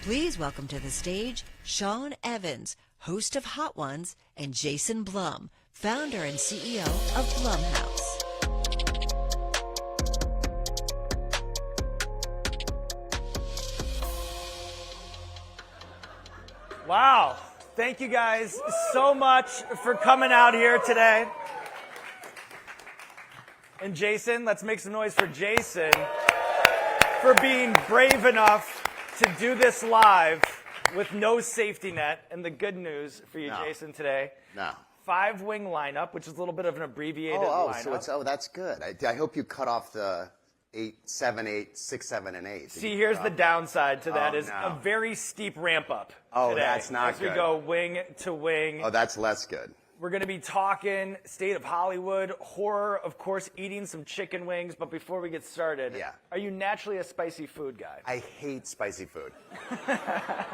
Please welcome to the stage Sean Evans, host of Hot Ones, and Jason Blum, founder and CEO of Blumhouse. Wow. Thank you guys so much for coming out here today. And Jason, let's make some noise for Jason for being brave enough to do this live with no safety net. And the good news for you, Jason, today, 5-wing lineup, which is a little bit of an abbreviated lineup. So that's good. I hope you cut off the 8, 7, 8, 6, 7, and 8. See, here's the downside to that a very steep ramp up today. That's not as good. we go wing to wing. Oh, that's less good. We're going to be talking state of Hollywood, horror, of course, eating some chicken wings. But before we get started, are you naturally a spicy food guy? I hate spicy food.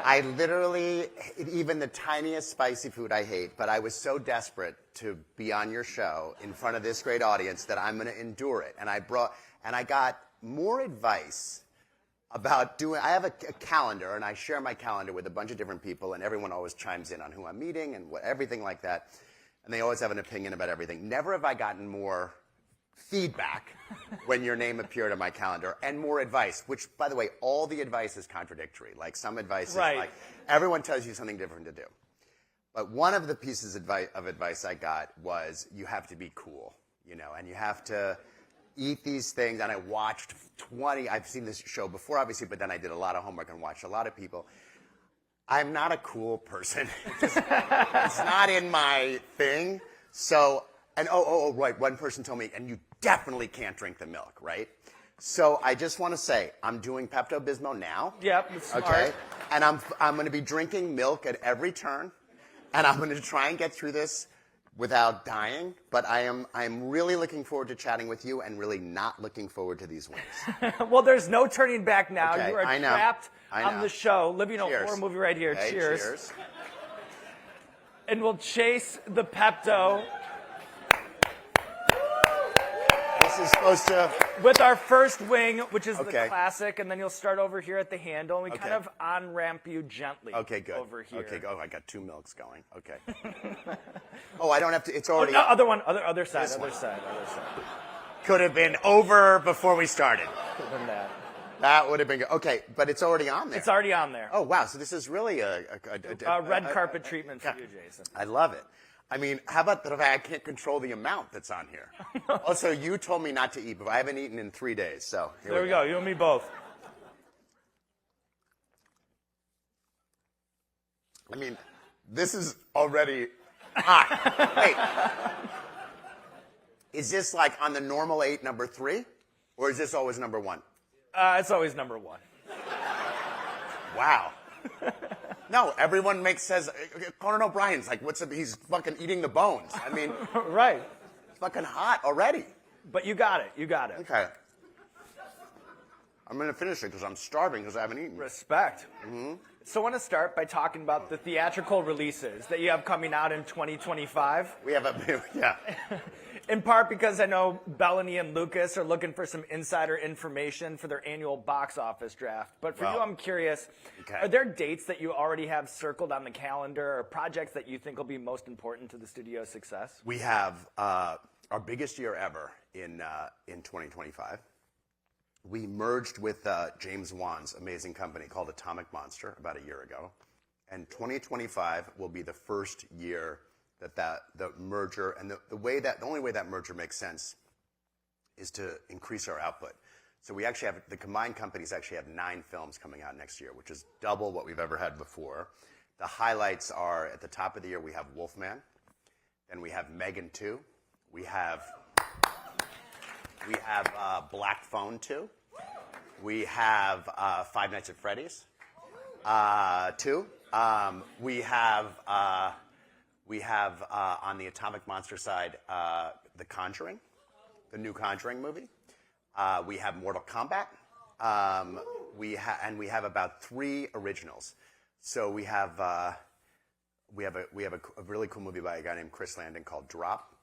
I literally, even the tiniest spicy food I hate, but I was so desperate to be on your show in front of this great audience that I'm going to endure it. And I got more advice about doing, I have a calendar, and I share my calendar with a bunch of different people, and everyone always chimes in on who I'm meeting and everything like that. And they always have an opinion about everything. Never have I gotten more feedback when your name appeared on my calendar, and more advice, which, by the way, all the advice is contradictory. Like, some advice is like, everyone tells you something different to do. But one of the pieces of advice I got was, you have to be cool, and you have to eat these things. And I watched I've seen this show before, obviously, but then I did a lot of homework and watched a lot of people. I'm not a cool person. It's not in my thing. So, and right, one person told me, and you definitely can't drink the milk, right? So I just want to say, I'm doing Pepto-Bismol now. Yep, that's smart. Okay, and I'm going to be drinking milk at every turn, and I'm going to try and get through this without dying, but I'm really looking forward to chatting with you, and really not looking forward to these wings. Well, there's no turning back now. Okay, you are trapped on the show, living a horror movie right here. Okay, cheers. And we'll chase the Pepto. This is supposed to... With our first wing, which is the classic, and then you'll start over here at the handle, and we kind of on-ramp you gently over here. Okay, go. I got 2 milks going. Okay. Oh, I don't have to... It's already... Oh, no, other side. Could have been over before we started. Could have been that. That would have been good. Okay, but it's already on there. It's already on there. Oh, wow. So this is really a red carpet treatment for you, Jason. I love it. I mean, how about the fact I can't control the amount that's on here? Also, you told me not to eat, but I haven't eaten in 3 days, so there we go. You and me both. I mean, this is already hot. Wait. Is this like on the normal 8, number 3? Or is this always number 1? It's always number 1. Wow. No, everyone says, Conan O'Brien's like, he's fucking eating the bones. I mean, right. It's fucking hot already. But you got it. Okay. I'm going to finish it because I'm starving because I haven't eaten. Respect. Mm-hmm. So I want to start by talking about the theatrical releases that you have coming out in 2025. We have In part because I know Bellany and Lucas are looking for some insider information for their annual box office draft. But for you, I'm curious, are there dates that you already have circled on the calendar, or projects that you think will be most important to the studio's success? We have our biggest year ever in 2025. We merged with James Wan's amazing company called Atomic Monster about a year ago. And 2025 will be the first year that the merger, and the only way that merger makes sense is to increase our output. So we actually have, the combined companies actually have 9 films coming out next year, which is double what we've ever had before. The highlights are, at the top of the year, we have Wolfman. Then we have Megan 2. We have Black Phone 2. We have Five Nights at Freddy's 2. We have on the Atomic Monster side, The Conjuring, the new Conjuring movie. We have Mortal Kombat. We have about 3 originals. So we have a really cool movie by a guy named Chris Landon called Drop,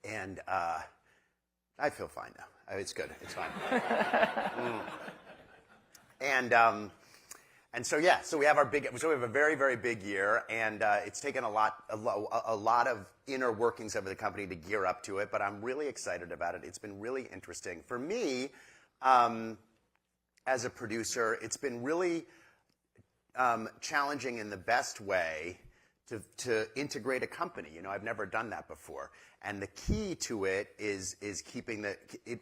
and I feel fine now. It's good. It's fine. And so so we have we have a very, very big year, and it's taken a lot of inner workings of the company to gear up to it. But I'm really excited about it. It's been really interesting for me as a producer. It's been really challenging in the best way to integrate a company. I've never done that before. And the key to it is keeping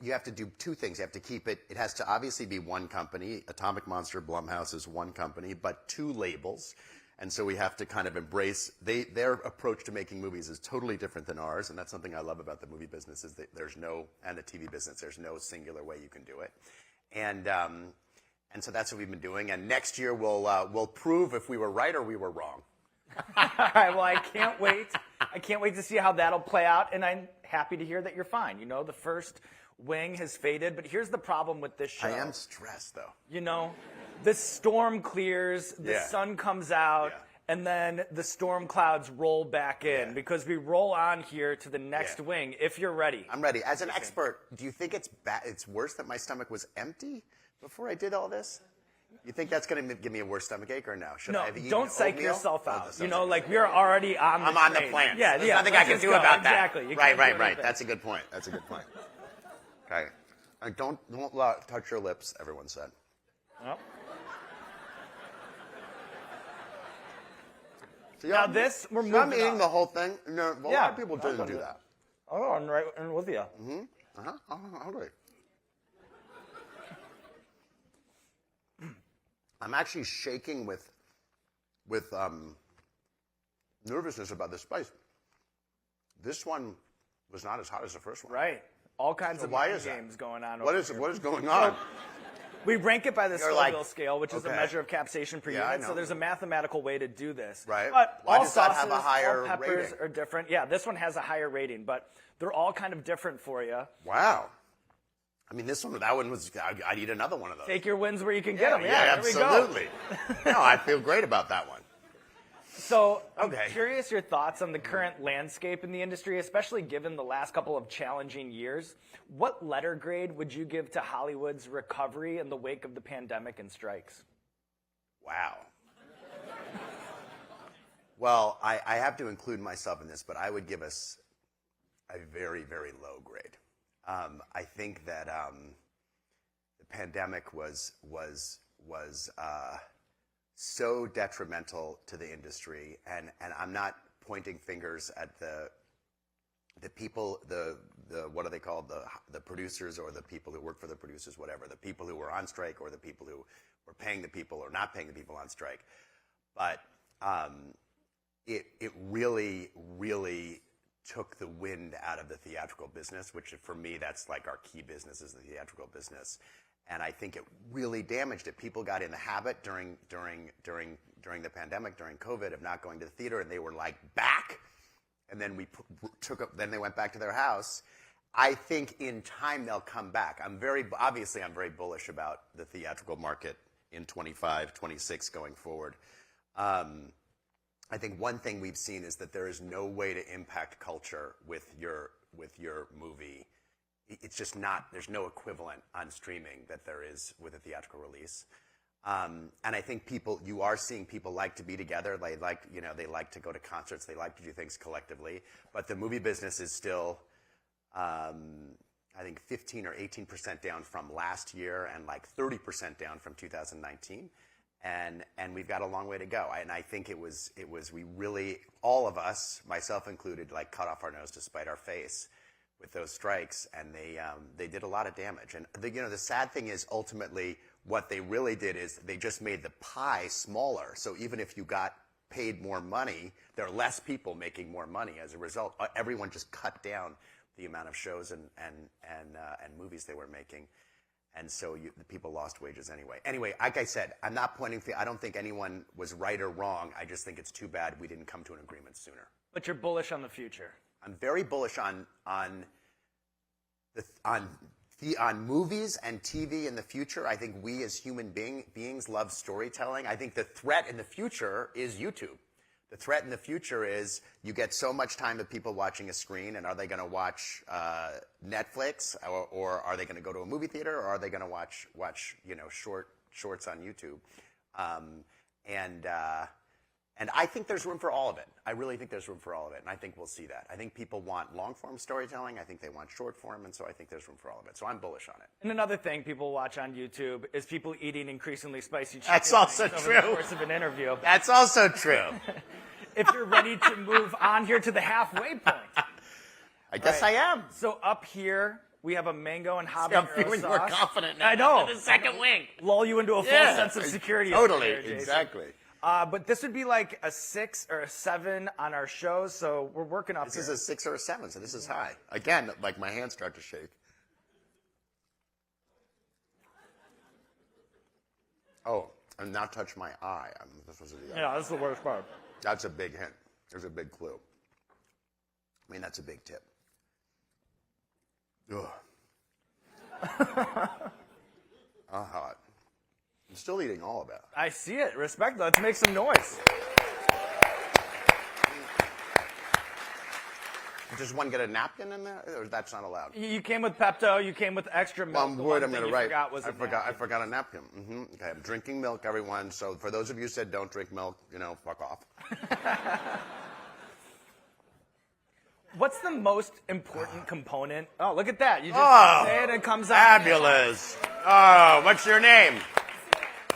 you have to do two things. You have to keep it has to obviously be one company. Atomic Monster, Blumhouse is one company, but two labels. And so we have to kind of embrace, their approach to making movies is totally different than ours. And that's something I love about the movie business is that and the TV business, there's no singular way you can do it. And so that's what we've been doing. And next year we'll prove if we were right or we were wrong. All right, well, I can't wait. I can't wait to see how that'll play out, and I'm happy to hear that you're fine. The first wing has faded, but here's the problem with this show. I am stressed, though. The storm clears, the sun comes out, and then the storm clouds roll back in because we roll on here to the next wing, if you're ready. I'm ready. As an expert, do you think it's worse that my stomach was empty before I did all this? You think that's going to give me a worse stomachache or no? Should I have eaten don't psych oatmeal? yourself out. We're already on the I'm on the train. plan. Yeah, There's nothing I can do about that. Exactly. Right. That's a good point. Okay. And don't touch your lips, everyone said. Yep. So now this, we're moving I'm eating on. the whole thing. No, a lot of people didn't do that. Oh, I'm right with you. Mm-hmm. All right. I'm actually shaking with nervousness about the spice. This one was not as hot as the first one. Right. All kinds of why mind is that? games going on. What is going on? We rank it by the Scoville scale, which is a okay. measure of capsaicin per Yeah, I unit. know. So there's a mathematical way to do this. Right. But Why all does that sauces, have a higher all peppers rating? are different. Yeah, this one has a higher rating, but they're all kind of different for you. Wow. I mean, that one was. I'd eat another one of those. Take your wins where you can get them. Yeah, there absolutely. we go. No, I feel great about that one. So I'm Okay. curious your thoughts on the current landscape in the industry, especially given the last couple of challenging years. What letter grade would you give to Hollywood's recovery in the wake of the pandemic and strikes? Wow. Well, I have to include myself in this, but I would give us a very, very low grade. I think that the pandemic was so detrimental to the industry, and I'm not pointing fingers at the people, what are they called, the producers or the people who work for the producers, whatever, the people who were on strike or the people who were paying the people or not paying the people on strike, but it really, really took the wind out of the theatrical business, which for me, that's like our key business is the theatrical business. And I think it really damaged it. People got in the habit during the pandemic, during COVID, of not going to the theater, and they were like back. And then then they went back to their house. I think in time they'll come back. I'm very bullish about the theatrical market in 25, 26 going forward. I think one thing we've seen is that there is no way to impact culture with your movie. It's just not. There's no equivalent on streaming that there is with a theatrical release. And I think you are seeing people like to be together. They like to go to concerts. They like to do things collectively. But the movie business is still, I think, 15 or 18% down from last year, and like 30% down from 2019. And we've got a long way to go. And I think we really, all of us, myself included, like cut off our nose to spite our face with those strikes, and they did a lot of damage. And the sad thing is, ultimately, what they really did is they just made the pie smaller. So even if you got paid more money, there are less people making more money as a result. Everyone just cut down the amount of shows and movies they were making. And so the people lost wages anyway. Anyway, like I said, I'm not pointing. I don't think anyone was right or wrong. I just think it's too bad we didn't come to an agreement sooner. But you're bullish on the future. I'm very bullish on movies and TV in the future. I think we as human beings love storytelling. I think the threat in the future is YouTube. The threat in the future is you get so much time of people watching a screen, and are they going to watch Netflix, or are they going to go to a movie theater, or are they going to watch shorts on YouTube? And I think there's room for all of it. I really think there's room for all of it, and I think we'll see that. I think people want long-form storytelling. I think they want short-form, and so I think there's room for all of it. So I'm bullish on it. And another thing people watch on YouTube is people eating increasingly spicy chicken That's also over true. the course of an interview. That's also true. If you're ready to move on here to the halfway point. I guess I am. So up here, we have a mango and I'm habanero feeling sauce. more confident now. I know. The second wing. Lull you into a full sense of security. Totally, There, Jason. exactly. But this would be like a 6 or a 7 on our show, so we're working up This here. is a 6 or a 7, so this is high. Again, like my hands start to shake. Oh, and not touch my eye. This was Yeah, that's the worst part. That's a big hint. There's a big clue. I mean, that's a big tip. Ugh. Hot. I'm still eating all of it. I see it. Respect. Let's make some noise. Does one get a napkin in there, or that's not allowed? You came with Pepto. You came with extra milk. Well, I'm The worried one I'm thing going to you write. forgot was I a forgot a napkin. Okay, I'm drinking milk, everyone. So for those of you who said don't drink milk, fuck off. What's the most important component? Oh, look at that. You just say it and it comes out. Fabulous. Oh, what's your name?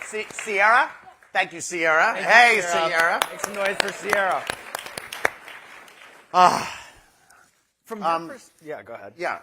Sierra? Thank you, Sierra. Hey, Sierra. Make some noise for Sierra. From your yeah, go ahead. Yeah,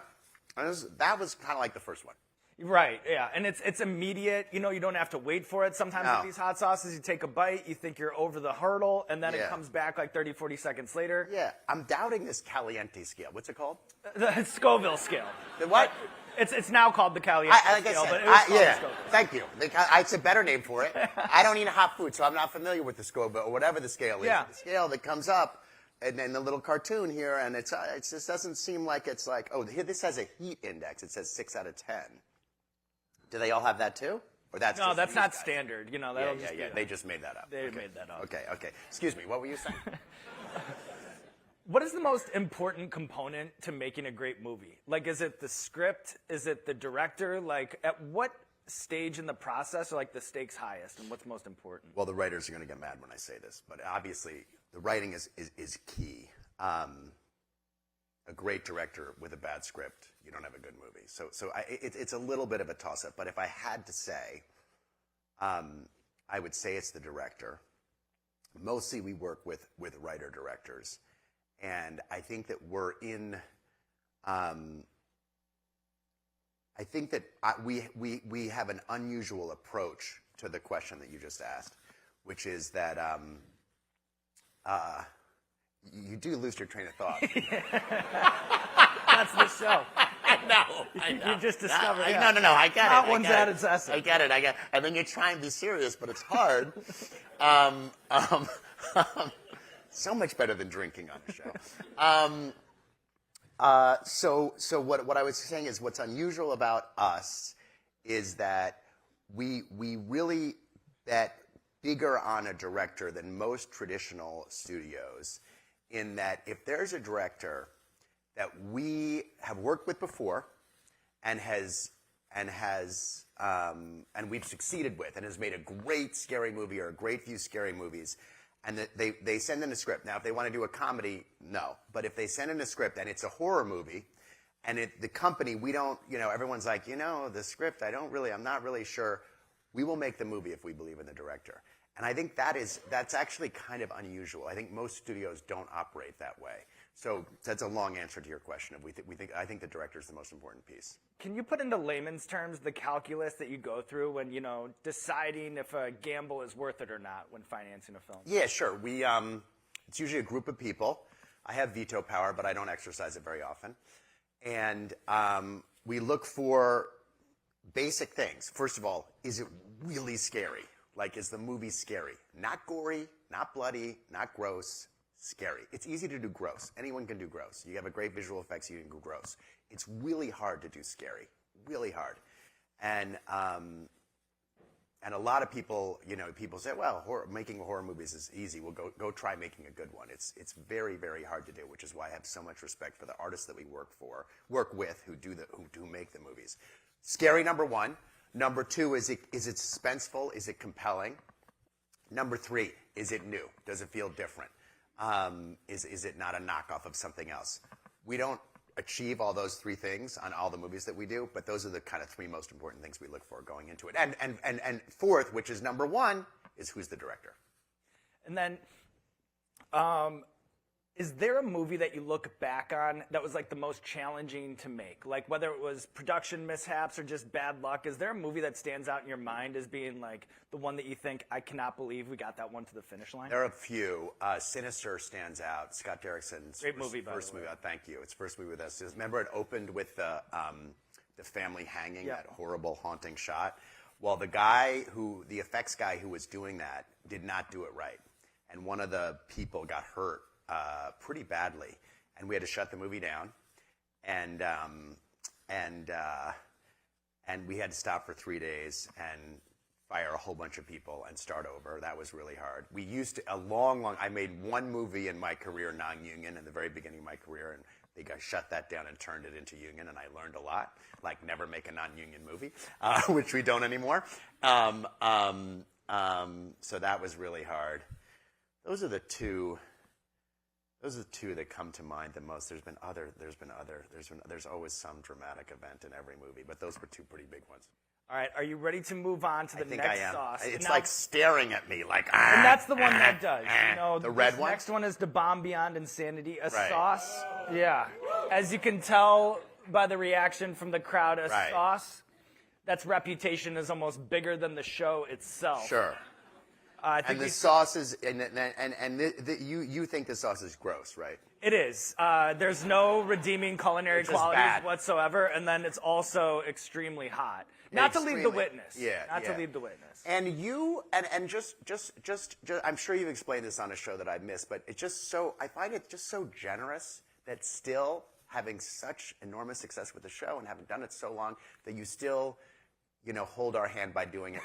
that was kind of like the first one. Right, yeah, and it's immediate. You don't have to wait for it. Sometimes with these hot sauces, you take a bite, you think you're over the hurdle, and then it comes back like 30, 40 seconds later. Yeah, I'm doubting this Caliente scale. What's it called? The Scoville scale. The what? It's now called the Caliente scale, but it was called the Scoville. Thank you. It's a better name for it. I don't eat hot food, so I'm not familiar with the Scoville or whatever the scale is. Yeah. The scale that comes up, and then the little cartoon here, and it just doesn't seem like it's like, oh, here this has a heat index. It says 6 out of 10. Do they all have that too? Or that's No, just that's these not guys? standard. That'll just be They just made that up. They made that up. Okay. Excuse me. What were you saying? What is the most important component to making a great movie? Like, is it the script? Is it the director? Like, at what stage in the process are like the stakes highest, and what's most important? Well, the writers are going to get mad when I say this, but obviously the writing is key. A great director with a bad script, you don't have a good movie. So it's a little bit of a toss-up. But if I had to say, I would say it's the director. Mostly we work with writer-directors. And I think that we're in... I think that we have an unusual approach to the question that you just asked, which is that... you do lose your train of thought. That's the show. I know. You just discovered it. No, I get it. That one's at its essence. I get it. And then you try and be serious, but it's hard. So much better than drinking on the show. So what I was saying is what's unusual about us is that we really bet bigger on a director than most traditional studios, in that if there's a director that we have worked with before and we've succeeded with and has made a great scary movie or a great few scary movies, and that they send in a script. Now, if they want to do a comedy, no. But if they send in a script and it's a horror movie, and the company, we don't, everyone's like, the script, I'm not really sure. We will make the movie if we believe in the director. And I think that's actually kind of unusual. I think most studios don't operate that way. So that's a long answer to your question. I think the director is the most important piece. Can you put into layman's terms the calculus that you go through when, deciding if a gamble is worth it or not when financing a film? Yeah, sure. It's usually a group of people. I have veto power, but I don't exercise it very often. And we look for basic things. First of all, is it really scary? Like, is the movie scary? Not gory, not bloody, not gross, scary. It's easy to do gross. Anyone can do gross. You have a great visual effects, you can do gross. It's really hard to do scary, really hard. And a lot of people, people say, well, making horror movies is easy. Well, go try making a good one. It's very, very hard to do, which is why I have so much respect for the artists that we work with, who do make the movies. Scary, number one. Number two, is it suspenseful? Is it compelling? Number 3, is it new? Does it feel different? Is it not a knockoff of something else? We don't achieve all those 3 things on all the movies that we do, but those are the kind of 3 most important things we look for going into it. And fourth, which is number 1, is who's the director. And then, is there a movie that you look back on that was like the most challenging to make? Like whether it was production mishaps or just bad luck, is there a movie that stands out in your mind as being like the one that you think, I cannot believe we got that one to the finish line? There are a few. Sinister stands out. Scott Derrickson's Great movie, by first the way. movie. Thank you. It's first movie with us. Remember it opened with the family hanging, that horrible, haunting shot? Well, the effects guy who was doing that did not do it right. And one of the people got hurt pretty badly, and we had to shut the movie down, and we had to stop for 3 days and fire a whole bunch of people and start over. That was really hard. We used to I made one movie in my career, non-union, in the very beginning of my career, and they shut that down and turned it into union, and I learned a lot, like never make a non-union movie, which we don't anymore. So that was really hard. Those are the two that come to mind the most. There's always some dramatic event in every movie, but those were 2 pretty big ones. All right, are you ready to move on to the next I am. sauce? It's now, like staring at me, like. And that's the one that does. You know, the red this one. Next one is The Bomb Beyond Insanity, a Right. sauce. Yeah, as you can tell by the reaction from the crowd, a Right. sauce that's reputation is almost bigger than the show itself. Sure. I think And the sauce is, you think the sauce is gross, right? it is. There's no redeeming culinary It's just qualities bad. whatsoever, and then it's also extremely hot. Not to leave the witness. Yeah. Not to leave the witness. And you and just I'm sure you've explained this on a show that I missed, but it's just so I find it just so generous that still having such enormous success with the show and having done it so long that you still hold our hand by doing it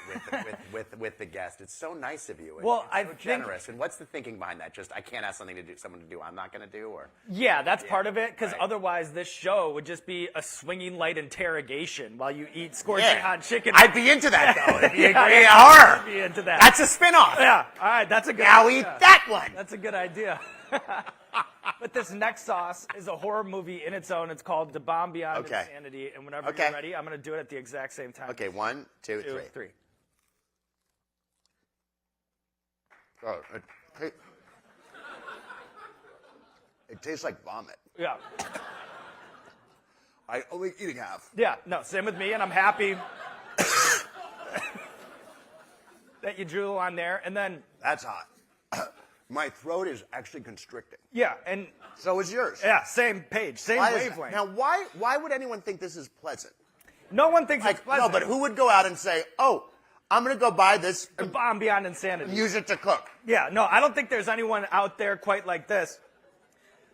with the guest. It's so nice of you. Well, it's so generous. And what's the thinking behind that? Just I can't ask someone to do I'm not going to do, or Yeah, that's part of it, because otherwise this show would just be a swinging light interrogation while you eat scorching hot chicken. I'd be into that though. It'd be a Yeah, great I'd horror. be into that. That's a spinoff. Yeah, all right, that's a good Now idea. eat that one. That's a good idea. But this next sauce is a horror movie in its own. It's called The Bomb Beyond Insanity. And whenever you're ready, I'm going to do it at the exact same time. Okay, 1, 2, 3. Oh, it tastes like vomit. Yeah. I only eating half. Yeah, no, same with me, and I'm happy that you drew on there. And then, That's hot. My throat is actually constricting. yeah, and So is yours. yeah, same page, same wavelength. Now, why would anyone think this is pleasant? No one thinks it's pleasant. No, but who would go out and say, "Oh, I'm going to go buy this The Bomb Beyond Insanity. and use it to cook"? Yeah, no, I don't think there's anyone out there quite like this.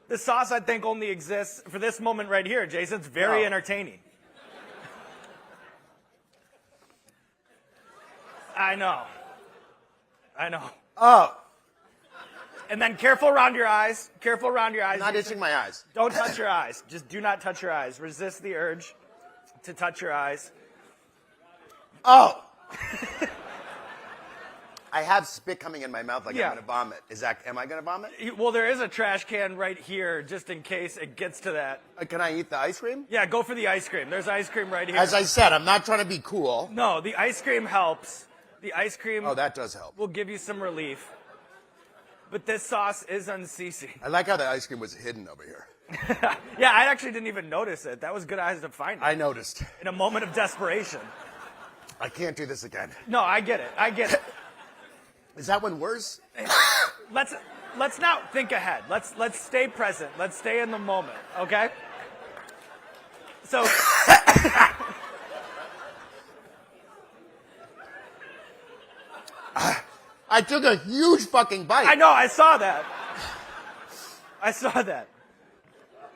The sauce, I think, only exists for this moment right here, Jason. It's very entertaining. I know. Oh, And then careful around your eyes. Careful around your eyes. I'm not itching my eyes. Don't touch your eyes. Just do not touch your eyes. Resist the urge to touch your eyes. Oh. I have spit coming in my mouth like Yeah. I'm going to vomit. Am I going to vomit? Well, there is a trash can right here just in case it gets to that. Can I eat the ice cream? Yeah, go for the ice cream. There's ice cream right here. As I said, I'm not trying to be cool. No, the ice cream helps. The ice cream Oh, that does help. will give you some relief. But this sauce is unceasing. I like how the ice cream was hidden over here. Yeah, I actually didn't even notice it. That was good eyes to find it. I noticed. In a moment of desperation. I can't do this again. No, I get it. Is that one worse? Let's not think ahead. Let's stay present. Let's stay in the moment, okay? So I took a huge fucking bite. I know, I saw that.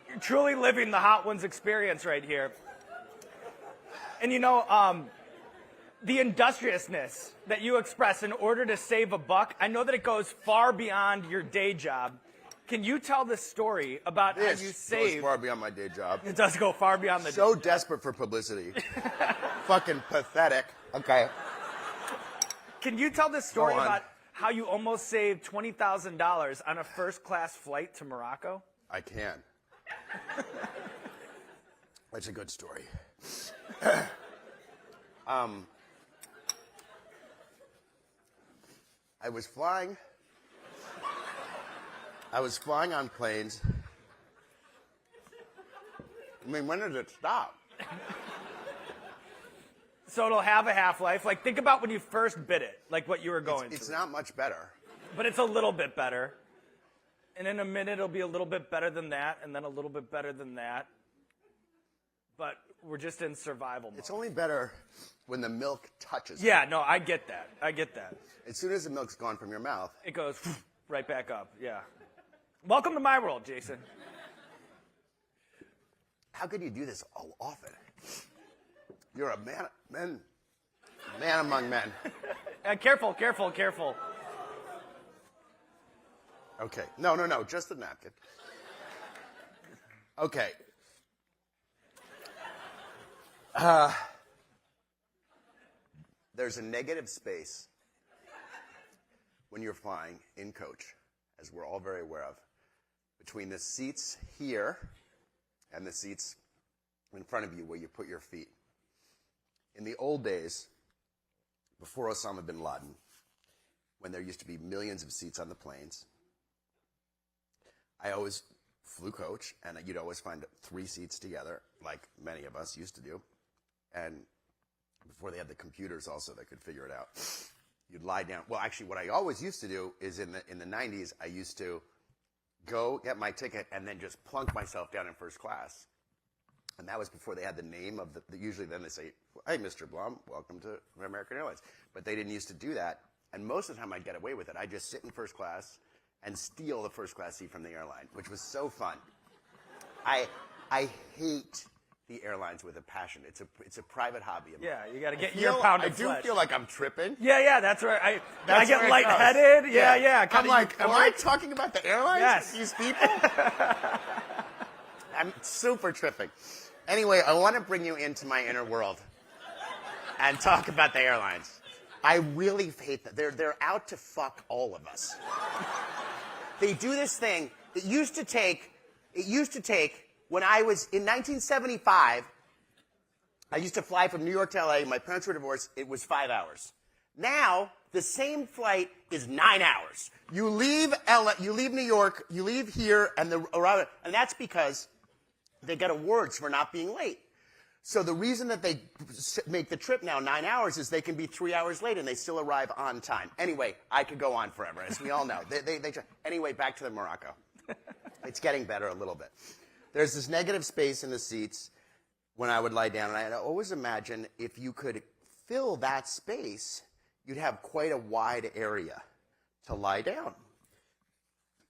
You're truly living the Hot Ones experience right here. And the industriousness that you express in order to save a buck, I know that it goes far beyond your day job. Can you tell the story about how you This save? goes far beyond my day job. It does go far beyond the. So desperate for publicity. Fucking pathetic. Okay. Can you tell the story Go on. about how you almost saved $20,000 on a first-class flight to Morocco? I can. That's a good story. I was flying on planes. I mean, when did it stop? So it'll have a half-life. Like, think about when you first bit it, like what you were going through. It's not much better. But it's a little bit better. And in a minute, it'll be a little bit better than that, and then a little bit better than that. But we're just in survival mode. It's only better when the milk touches it. Yeah, no, I get that. I get that. As soon as the milk's gone from your mouth. It goes right back up, yeah. Welcome to my world, Jason. How could you do this all often? You're a man among men. Careful, careful, careful. Okay. No, just the napkin. Okay. There's a negative space when you're flying in coach, as we're all very aware of, between the seats here and the seats in front of you where you put your feet. In the old days, before Osama bin Laden, when there used to be millions of seats on the planes, I always flew coach, and you'd always find 3 seats together, like many of us used to do. And before they had the computers also that could figure it out, you'd lie down. Well, actually, what I always used to do is in the 90s, I used to go get my ticket and then just plunk myself down in first class. And that was before they had the name of usually then they say, hey, Mr. Blum, welcome to American Airlines. But they didn't used to do that. And most of the time I'd get away with it. I'd just sit in first class and steal the first class seat from the airline, which was so fun. I hate the airlines with a passion. It's a private hobby of mine. Yeah, you got to get your pound of flesh. I do feel like I'm tripping. Yeah, that's right. I get lightheaded. Yeah. I'm like, am I talking about the airlines? Yes. These people? I'm super tripping. Anyway, I want to bring you into my inner world and talk about the airlines. I really hate that. They're out to fuck all of us. They do this thing. It used to take, when I was in 1975, I used to fly from New York to LA. My parents were divorced. It was 5 hours. Now, the same flight is 9 hours. You leave LA, you leave New York, you leave here, and that's because they get awards for not being late. So the reason that they make the trip now 9 hours is they can be 3 hours late and they still arrive on time. Anyway, I could go on forever, as we all know. Anyway, back to the Morocco. It's getting better a little bit. There's this negative space in the seats when I would lie down, and I always imagine if you could fill that space, you'd have quite a wide area to lie down.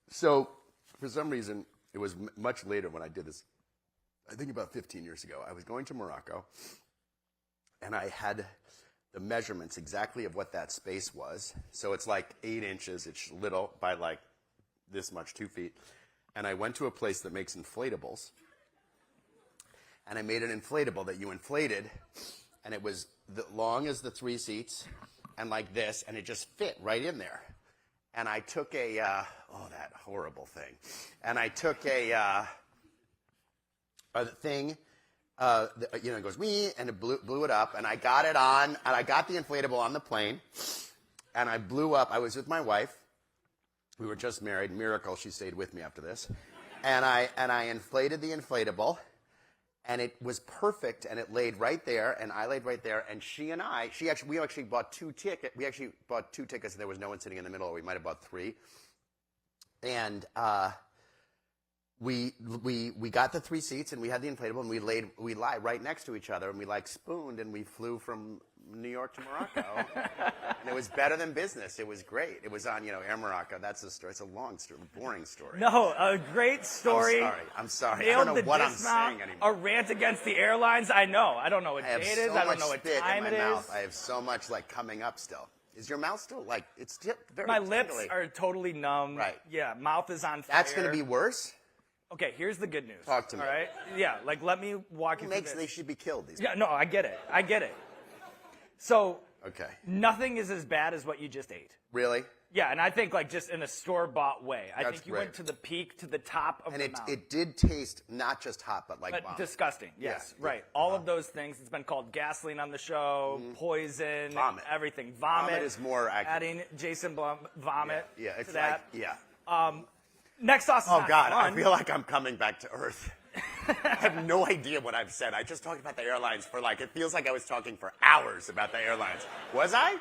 So for some reason, it was much later when I did this. I think about 15 years ago, I was going to Morocco, and I had the measurements exactly of what that space was. So it's like 8 inches. It's little by like this much, 2 feet. And I went to a place that makes inflatables, and I made an inflatable that you inflated, and it was long as the 3 seats and like this, and it just fit right in there. And I took that horrible thing. And I took a thing, it goes wee, and it blew it up, and I got it on, and I got the inflatable on the plane, and I blew up. I was with my wife. We were just married. Miracle, she stayed with me after this. And I inflated the inflatable, and it was perfect, and it laid right there, and I laid right there, and we actually bought 2 tickets. We actually bought 2 tickets, and there was no one sitting in the middle. We might have bought 3. And we got the 3 seats, and we had the inflatable, and we lie right next to each other, and we like spooned, and we flew from New York to Morocco. And it was better than business. It was great. It was on, Air Morocco. That's the story. It's a long story, boring story. No, a great story. I'm sorry. I don't know what I'm saying anymore. A rant against the airlines. I know. I don't know what date it is. I don't know what time it is. I have so much coming up still. Is your mouth still it's very My lips are totally numb. Right. Yeah, mouth is on fire. That's going to be worse? Okay, here's the good news. Talk to me. All right? Yeah, let me walk you through this. They should be killed, these Yeah, no, I get it. So Okay. Nothing is as bad as what you just ate. Really? Yeah, and I think like just in a store-bought way. I That's think you great. went to the peak, to the top of And the mountain. it did taste not just hot, but like But vomit. disgusting, yes, Yeah. right. All of those things. It's been called gasoline on the show, poison, Vomit. everything. Vomit is more accurate. Adding Jason Blum vomit Yeah, it's to that. like, yeah. Next sauce is Oh, not God, fun. I feel like I'm coming back to Earth. I have no idea what I've said. I just talked about the airlines for it feels like I was talking for hours about the airlines. Was I?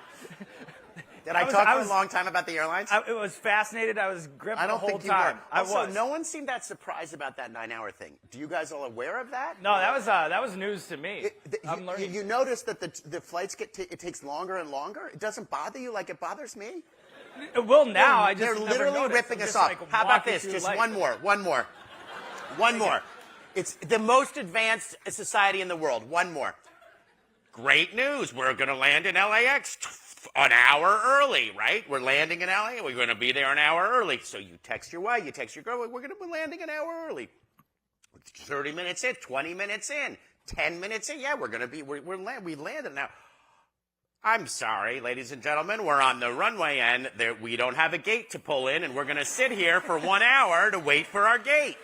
Did I talk for a long time about the airlines? It was fascinated. I was gripped I don't the whole think you time. were. Also, was. no one seemed that surprised about that 9-hour thing. Do you guys all aware of that? No, that was news to me. I'm learning. You notice that the flights it takes longer and longer? It doesn't bother you like it bothers me? It will now. I just They're never literally noticed. ripping I'm us just, off. like, How about walking this? through Just life. one more. It's the most advanced society in the world. One more. Great news. We're going to land in LAX an hour early, right? We're landing in LA. We're going to be there an hour early. So you text your wife, you text your girl, we're going to be landing an hour early. 30 minutes in, 20 minutes in, 10 minutes in. Yeah, we landed now. I'm sorry, ladies and gentlemen, we're on the runway and we don't have a gate to pull in, and we're going to sit here for 1 hour to wait for our gate.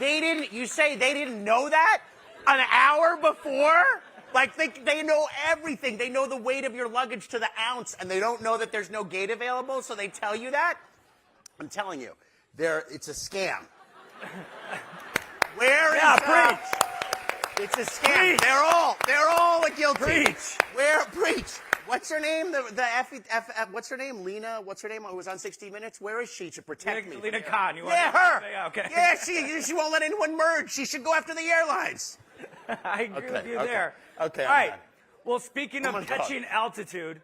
You say they didn't know that an hour before? Like, they know everything. They know the weight of your luggage to the ounce, and they don't know that there's no gate available, so they tell you that? I'm telling you, it's a scam. Preach. It's a scam. Preach. They're all guilty. Preach. Preach. What's her name? What's her name? Lena. What's her name? Who was on 60 Minutes? Where is she to protect me? Lena Khan. You want her. Yeah, okay. Yeah, she won't let anyone merge. She should go after the airlines. I agree with you okay. there. Okay, All I'm right. done. Well, speaking of on, catching altitude,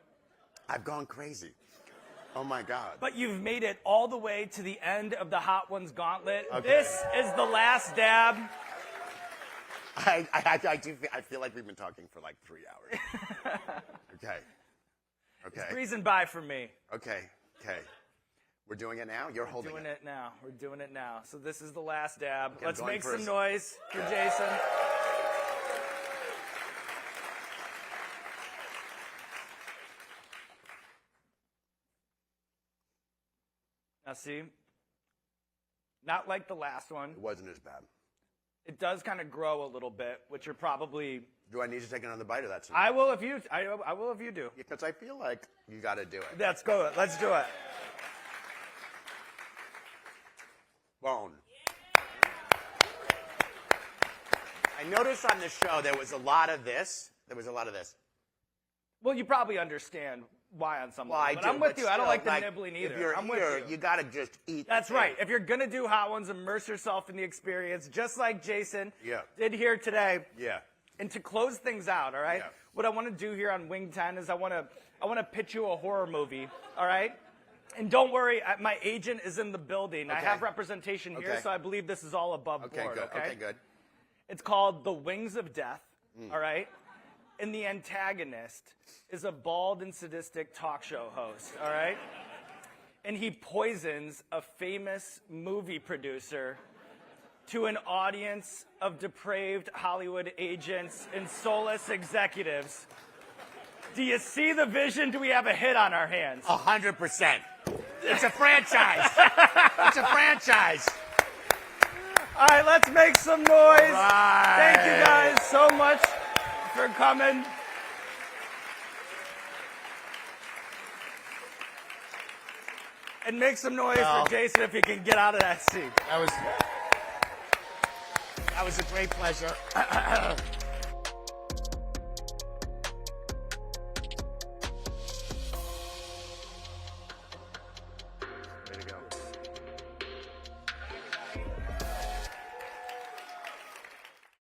I've gone crazy. Oh my God. but you've made it all the way to the end of the Hot Ones gauntlet. Okay. This is the last dab. I feel like we've been talking for like 3 hours. Okay. It's breezing by for me. Okay. We're doing it now? You're holding Doing it now. We're doing it now. So this is the last dab. Okay, Let's I'm going make for some noise for Jason. Now see, not like the last one. It wasn't as bad. It does kind of grow a little bit, which you're probably. Do I need to take another bite of that? I will if you. I will if you do. Because I feel like you got to do it. Let's go. Let's do it. Bone. I noticed on the show there was a lot of this. Well, you probably understand why on some Well, level, I but do, I'm with but you. I don't still, like the nibbling either. If you're I'm here, with you. you got to just eat. That's right. If you're going to do Hot Ones, immerse yourself in the experience, just like Jason did here today. Yeah. And to close things out, all right? Yeah. What I want to do here on Wing 10 is I want to pitch you a horror movie, all right? And don't worry, my agent is in the building. I Okay. have representation here, Okay. so I believe this is all above board, Good. okay? Okay, good. It's called The Wings of Death, all right? And the antagonist is a bald and sadistic talk show host, all right? And he poisons a famous movie producer to an audience of depraved Hollywood agents and soulless executives. Do you see the vision? Do we have a hit on our hands? 100%. It's a franchise. It's a franchise. All right, let's make some noise. Right. Thank you guys so much for coming. And make some noise for Jason if he can get out of that seat. That was a great pleasure. Way to go.